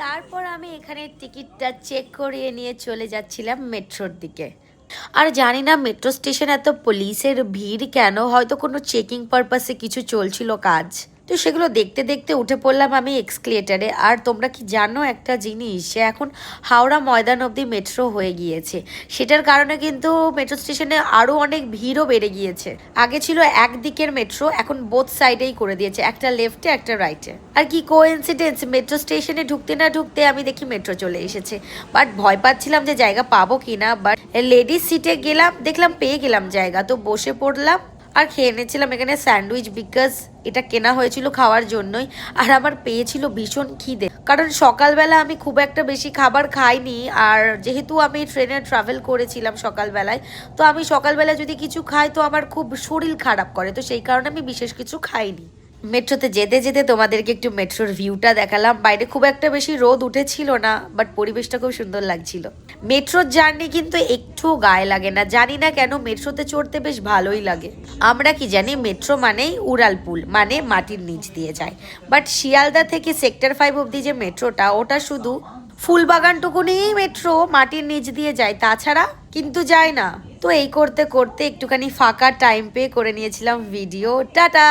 তারপর আমি এখানে টিকিটটা চেক করিয়ে নিয়ে চলে যাচ্ছিলাম মেট্রোর দিকে। আর জানি না মেট্রো স্টেশনে এত পুলিশের ভিড় কেন, হয়তো কোনো চেকিং পারপাসে কিছু চলছিল কাজ। তো সেগুলো দেখতে দেখতে উঠে পড়লাম আমি এক্সকেলেটারে। আর তোমরা কি জানো একটা জিনিস, যে এখন হাওড়া ময়দান অবধি মেট্রো হয়ে গিয়েছে। সেটার কারণে কিন্তু মেট্রো স্টেশনে আরও অনেক ভিড়ও বেড়ে গিয়েছে। আগে ছিল একদিকের মেট্রো, এখন বোথ সাইডেই করে দিয়েছে, একটা লেফটে একটা রাইটে। আর কি কোইন্সিডেন্স, মেট্রো স্টেশনে ঢুকতে না ঢুকতে আমি দেখি মেট্রো চলে এসেছে। বাট ভয় পাচ্ছিলাম যে জায়গা পাবো কিনা, বাট লেডিস সিটে গেলাম, দেখলাম পেয়ে গেলাম জায়গা, তো বসে পড়লাম আর খেয়ে নিয়েছিলাম এখানে স্যান্ডউইচ, বিকজ এটা কেনা হয়েছিল খাওয়ার জন্যই। আর আমার পেয়েছিল ভীষণ খিদে, কারণ সকালবেলা আমি খুব একটা বেশি খাবার খাইনি। আর যেহেতু আমি ট্রেনে ট্রাভেল করেছিলাম সকালবেলায়, তো আমি সকালবেলা যদি কিছু খাই তো আমার খুব শরীর খারাপ করে, তো সেই কারণে আমি বিশেষ কিছু খাইনি। মেট্রোতে যেতে যেতে তোমাদেরকে একটু মেট্রোর ভিউটা দেখালাম। বাইরে খুব একটা বেশি রোদ উঠেছিল না, বাট পরিবেশটা খুব সুন্দর লাগছিল। মেট্রোর জার্নি কিন্তু একটু গায়ে লাগে না, জানি না কেন মেট্রোতে চড়তে বেশ ভালোই লাগে। আমরা কি জানি মেট্রো মানেই উড়ালপুল, মানে মাটির নিচ দিয়ে যায়। বাট শিয়ালদা থেকে সেক্টর 5 অবধি যে মেট্রোটা, ওটা শুধু ফুলবাগানটুকুনি মেট্রো মাটির নিচ দিয়ে যায়, তাছাড়া কিন্তু যায় না। তো এই করতে করতে একটুখানি ফাঁকা টাইম পেয়ে করে নিয়েছিলাম ভিডিও। টাটা।